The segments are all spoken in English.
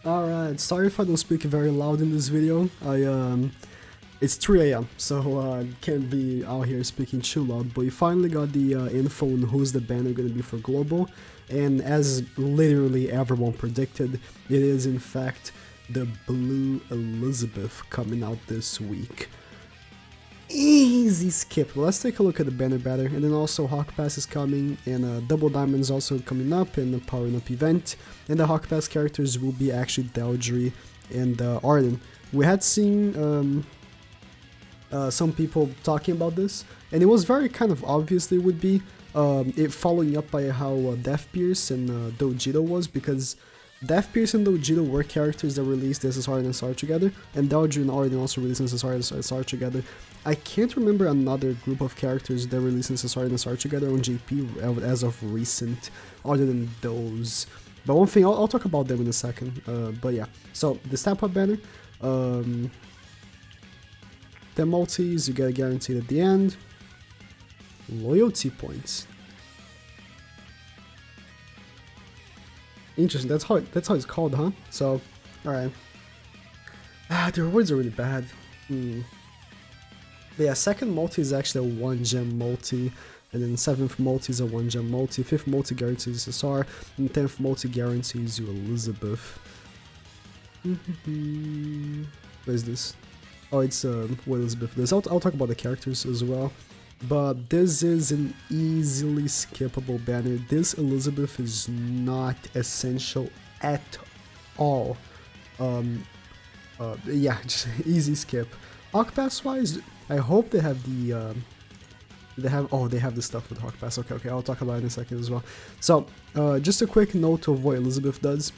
Alright, sorry if I don't speak very loud in this video. It's 3 a.m, so can't be out here speaking too loud, but we finally got the info on who's the banner gonna be for Global, and as literally everyone predicted, it is in fact the Blue Elizabeth coming out this week. Easy skip. Well, let's take a look at the banner better, and then also Hawk Pass is coming, and Double Diamond's also coming up in the Powering Up event, and the Hawk Pass characters will be actually Daldry and Arden. We had seen some people talking about this, and it was very kind of obvious they would be, it following up by how Death Pierce and Dojito was, because Death Pierce and Dojito were characters that released SSR and SR together, and Daldry and Arden also released SSR and SR together. I can't remember another group of characters that released SSR and SR together on JP as of recent, other than those. But one thing, I'll talk about them in a second, but yeah. So, the Step Up banner, 10 multis, you get guaranteed at the end. Loyalty points. Interesting, that's how it's called, huh? So, alright. The rewards are really bad. But yeah, second multi is actually a 1 gem multi, and then 7th multi is a 1 gem multi, 5th multi guarantees SSR, and 10th multi guarantees you Elizabeth. What is this? Oh, it's what Elizabeth does. I'll talk about the characters as well. But this is an easily skippable banner. This Elizabeth is not essential at all. Yeah, just easy skip. Hawk Pass wise, I hope they have the they have the stuff with Hawk Pass. Okay, I'll talk about it in a second as well. So, just a quick note of what Elizabeth does.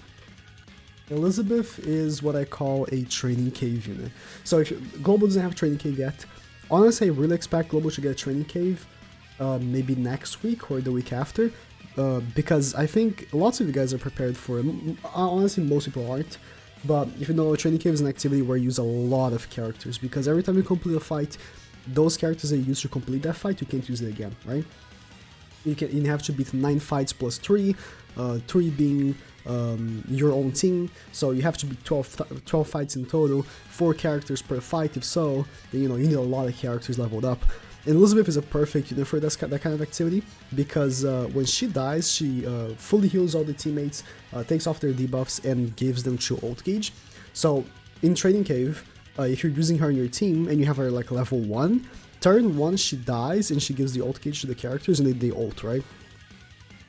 Elizabeth is what I call a training cave unit. So if Global doesn't have a training cave yet, honestly, I really expect Global to get a training cave maybe next week or the week after, because I think lots of you guys are prepared for it. Honestly, most people aren't. But if you know, a training cave is an activity where you use a lot of characters, because every time you complete a fight, those characters that you use to complete that fight, you can't use it again, right? You have to beat 9 fights plus 3, 3 being your own team, so you have to beat 12 fights in total, 4 characters per fight. If so, then you need a lot of characters leveled up. And Elizabeth is a perfect unit for that kind of activity, because when she dies, she fully heals all the teammates, takes off their debuffs, and gives them to ult gauge. So in Training Cave, if you're using her in your team and you have her like level 1, turn 1 she dies and she gives the ult gauge to the characters and they ult, right?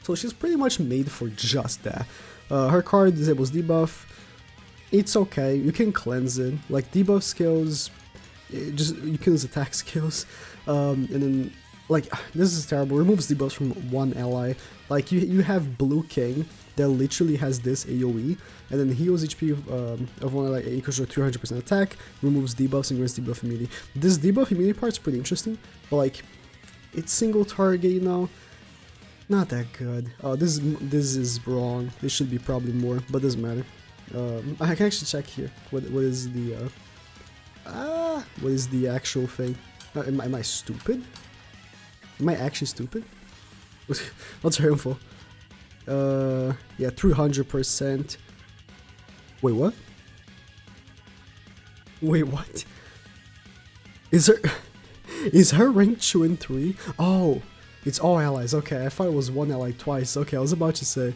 So she's pretty much made for just that. Her card disables debuff. It's okay, you can cleanse it. Like debuff skills, you can use attack skills. And then, like, this is terrible, removes debuffs from one ally. Like, you have Blue King that literally has this AoE, and then heals HP of one ally equals to 300% attack, removes debuffs and grants debuff immunity. This debuff immunity part's pretty interesting, but like, it's single target, not that good. This is wrong. This should be probably more, but doesn't matter. I can actually check here. What is the actual thing? Am I stupid? Am I actually stupid? What's her info? Yeah, 300%. Wait, what? Wait, what? Is her rank 2 and 3? Oh, it's all allies. Okay, I thought it was one ally twice. Okay, I was about to say.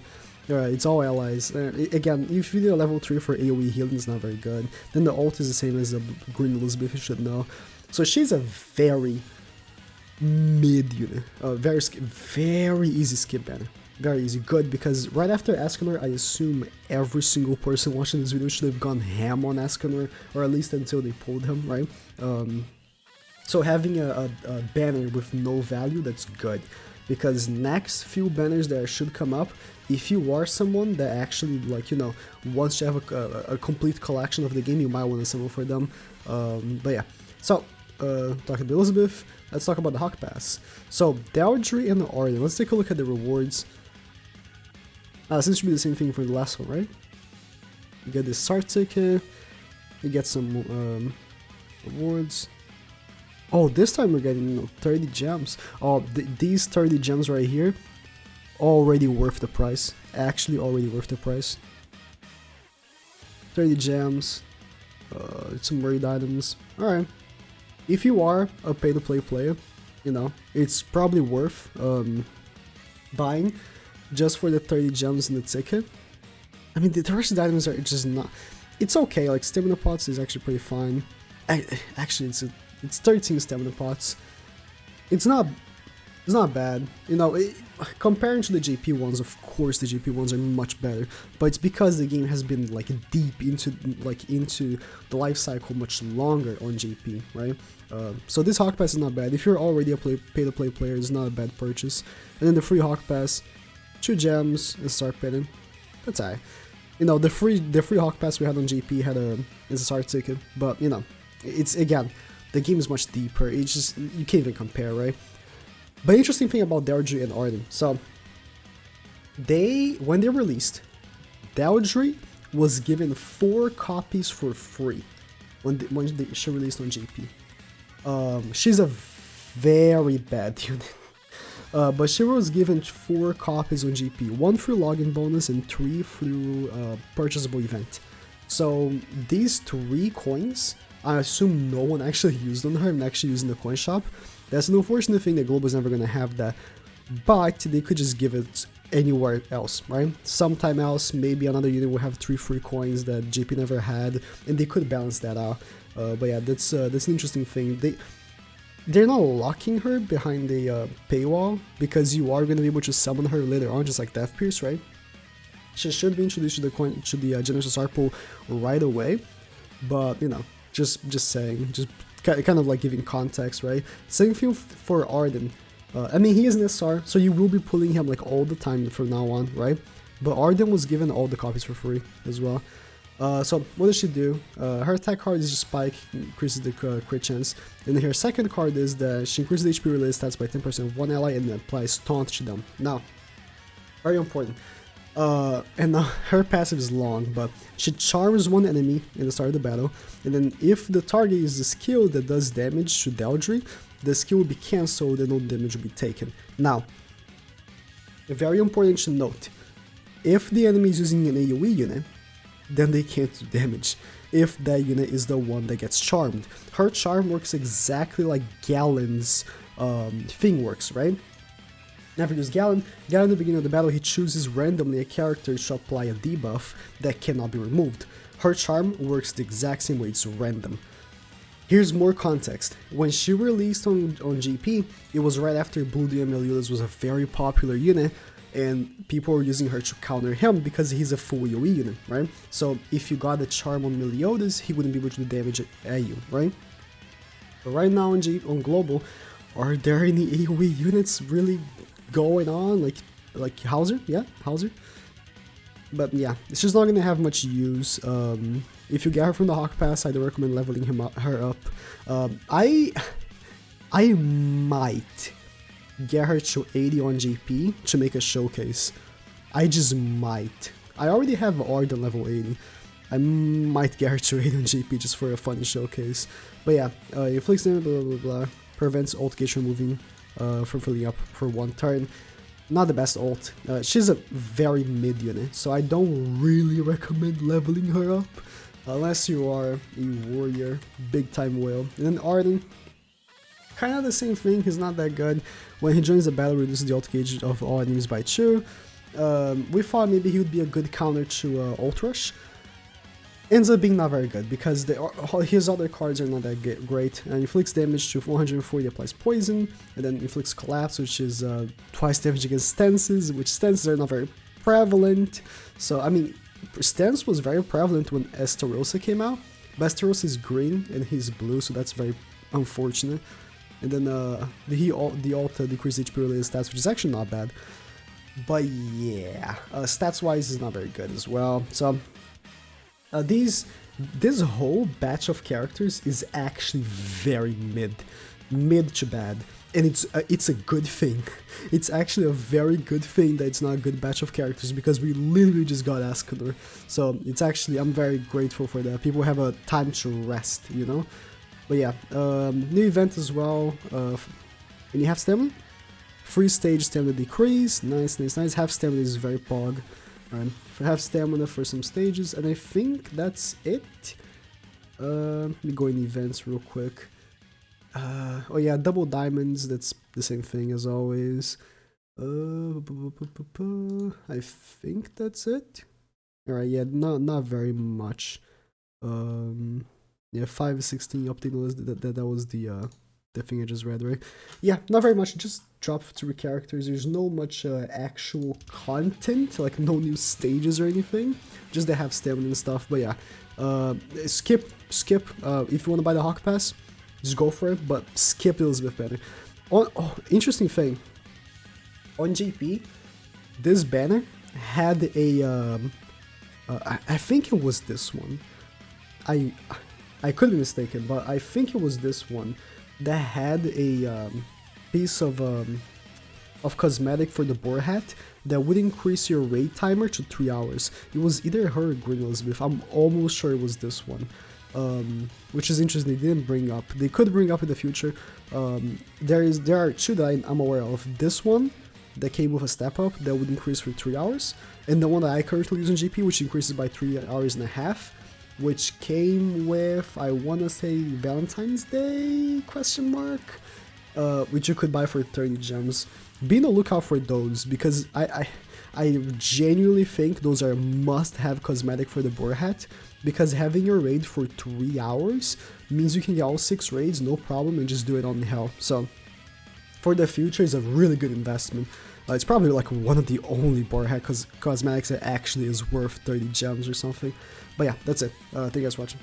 Alright, it's all allies. Again, if you need a level 3 for AoE healing, it's not very good. Then the ult is the same as the Green Elizabeth, you should know. So she's a very mid unit. Very easy skip banner. Very easy. Good, because right after Escanor, I assume every single person watching this video should have gone ham on Escanor, or at least until they pulled him, right? So having a banner with no value, that's good. Because next few banners that should come up, if you are someone that actually, like, wants to have a complete collection of the game, you might want to summon for them. But yeah. So, talking about Elizabeth, let's talk about the Hawk Pass. So, Daldry and Arden, let's take a look at the rewards. This should be the same thing for the last one, right? You get this SAR ticket, you get some rewards. Oh, this time we're getting 30 gems. Oh, these 30 gems right here, already worth the price. Actually already worth the price. 30 gems, some raid items. Alright. If you are a pay-to-play player, you know, it's probably worth buying just for the 30 gems in the ticket. I mean, the rest of the items are just not... It's okay, like stamina pots is actually pretty fine. Actually, it's 13 stamina pots. It's not bad, you know. Comparing to the JP ones, of course the JP ones are much better, but it's because the game has been like deep into the life cycle much longer on JP, right? So this Hawk Pass is not bad. If you're already a pay-to-play player, it's not a bad purchase. And then the free Hawk Pass, 2 gems and start pitting. That's alright. You know, the free Hawk Pass we had on JP had is a start ticket, but you know, it's again, the game is much deeper. It's just, you can't even compare, right? But interesting thing about Daldry and Arden. So when they released, Daldry was given 4 copies for free when she released on JP. She's a very bad unit. But she was given 4 copies on GP, 1 through login bonus and 3 through purchasable event. So these 3 coins, I assume no one actually used on her and actually using the coin shop. That's an unfortunate thing that Global's never gonna have that, but they could just give it anywhere else, right? Sometime else, maybe another unit will have 3 free coins that JP never had, and they could balance that out. But yeah, that's an interesting thing. They're not locking her behind the paywall, because you are going to be able to summon her later on, just like Death Pierce, right? She should be introduced to the Generation Star Pool right away, but you know, just saying, just kind of like giving context, right? Same thing for Arden. I mean, he is an SR, so you will be pulling him like all the time from now on, right? But Arden was given all the copies for free as well. So what does she do? Her attack card is just Spike, increases the crit chance. And then her second card is that she increases the HP related stats by 10% of one ally and applies taunt to them. Now, very important. And her passive is long, but she charms one enemy in the start of the battle, and then if the target uses a skill that does damage to Daldry, the skill will be cancelled and no damage will be taken. Now, very important to note, if the enemy is using an AoE unit, then they can't do damage if that unit is the one that gets charmed. Her charm works exactly like Galen's thing works, right? Never use Galen. Galen at the beginning of the battle, he chooses randomly a character to apply a debuff that cannot be removed. Her charm works the exact same way, it's random. Here's more context. When she released on GP, it was right after Blue DM Meliodas was a very popular unit, and people were using her to counter him because he's a full AoE unit, right? So if you got the charm on Meliodas, he wouldn't be able to do damage at you, right? But right now on Global, are there any AoE units really going on, like Hauser? Yeah, Hauser. But yeah, it's just not gonna have much use. If you get her from the Hawk Pass, I'd recommend leveling her up. I might get her to 80 on GP to make a showcase. I just might. I already have Arden level 80. I might get her to 80 on GP just for a funny showcase. But yeah, inflicts damage, blah blah blah, prevents ult gauge from moving from filling up for 1 turn. Not the best ult. She's a very mid unit, so I don't really recommend leveling her up unless you are a warrior, big time whale. And then Arden, kind of the same thing. He's not that good. When he joins the battle, reduces the ult gauge of all enemies by 2. We thought maybe he would be a good counter to ult rush. Ends up being not very good because his other cards are not that great. And inflicts damage to 140, applies poison, and then inflicts collapse, which is twice damage against stances, which stances are not very prevalent. So I mean, stance was very prevalent when Estarossa came out, but Estarossa is green and he's blue, so that's very unfortunate. And then the ult decreases HP related stats, which is actually not bad. But yeah, stats wise is not very good as well. So this whole batch of characters is actually very mid to bad, and it's a good thing. It's actually a very good thing that it's not a good batch of characters, because we literally just got Escanor. So it's actually, I'm very grateful for that. People have a time to rest, you know. But yeah, new event as well. And you have stamina. Free stage stamina decrease. Nice. Half stamina is very pog. Right. have stamina for some stages, and I think that's it. Let me go in events real quick. Oh yeah, double diamonds, that's the same thing as always. I think that's it. Alright, yeah, not very much. Yeah, 5:16 update list, that was the thing I just read, right? Yeah, not very much, just drop 3 characters. There's no much actual content, like no new stages or anything, just they have stamina and stuff. But yeah, skip, if you want to buy the Hawk Pass, just go for it, but skip Elizabeth banner. Oh, interesting thing, on GP, this banner had a, I think it was this one, I could be mistaken, but I think it was this one that had a piece of cosmetic for the boar hat that would increase your raid timer to 3 hours. It was either her or Green Elizabeth. I'm almost sure it was this one, which is interesting. They didn't bring up. They could bring up in the future. There are 2 that I'm aware of. This one that came with a step up that would increase for 3 hours, and the one that I currently use in GP, which increases by 3.5 hours, which came with, I want to say, Valentine's Day, question mark, which you could buy for 30 gems. Be on the lookout for those, because I genuinely think those are must-have cosmetic for the boar hat, because having your raid for 3 hours means you can get all 6 raids, no problem, and just do it on hell. So, for the future, it's a really good investment. It's probably like one of the only boar hat cosmetics that actually is worth 30 gems or something. But yeah, that's it. Thank you guys for watching.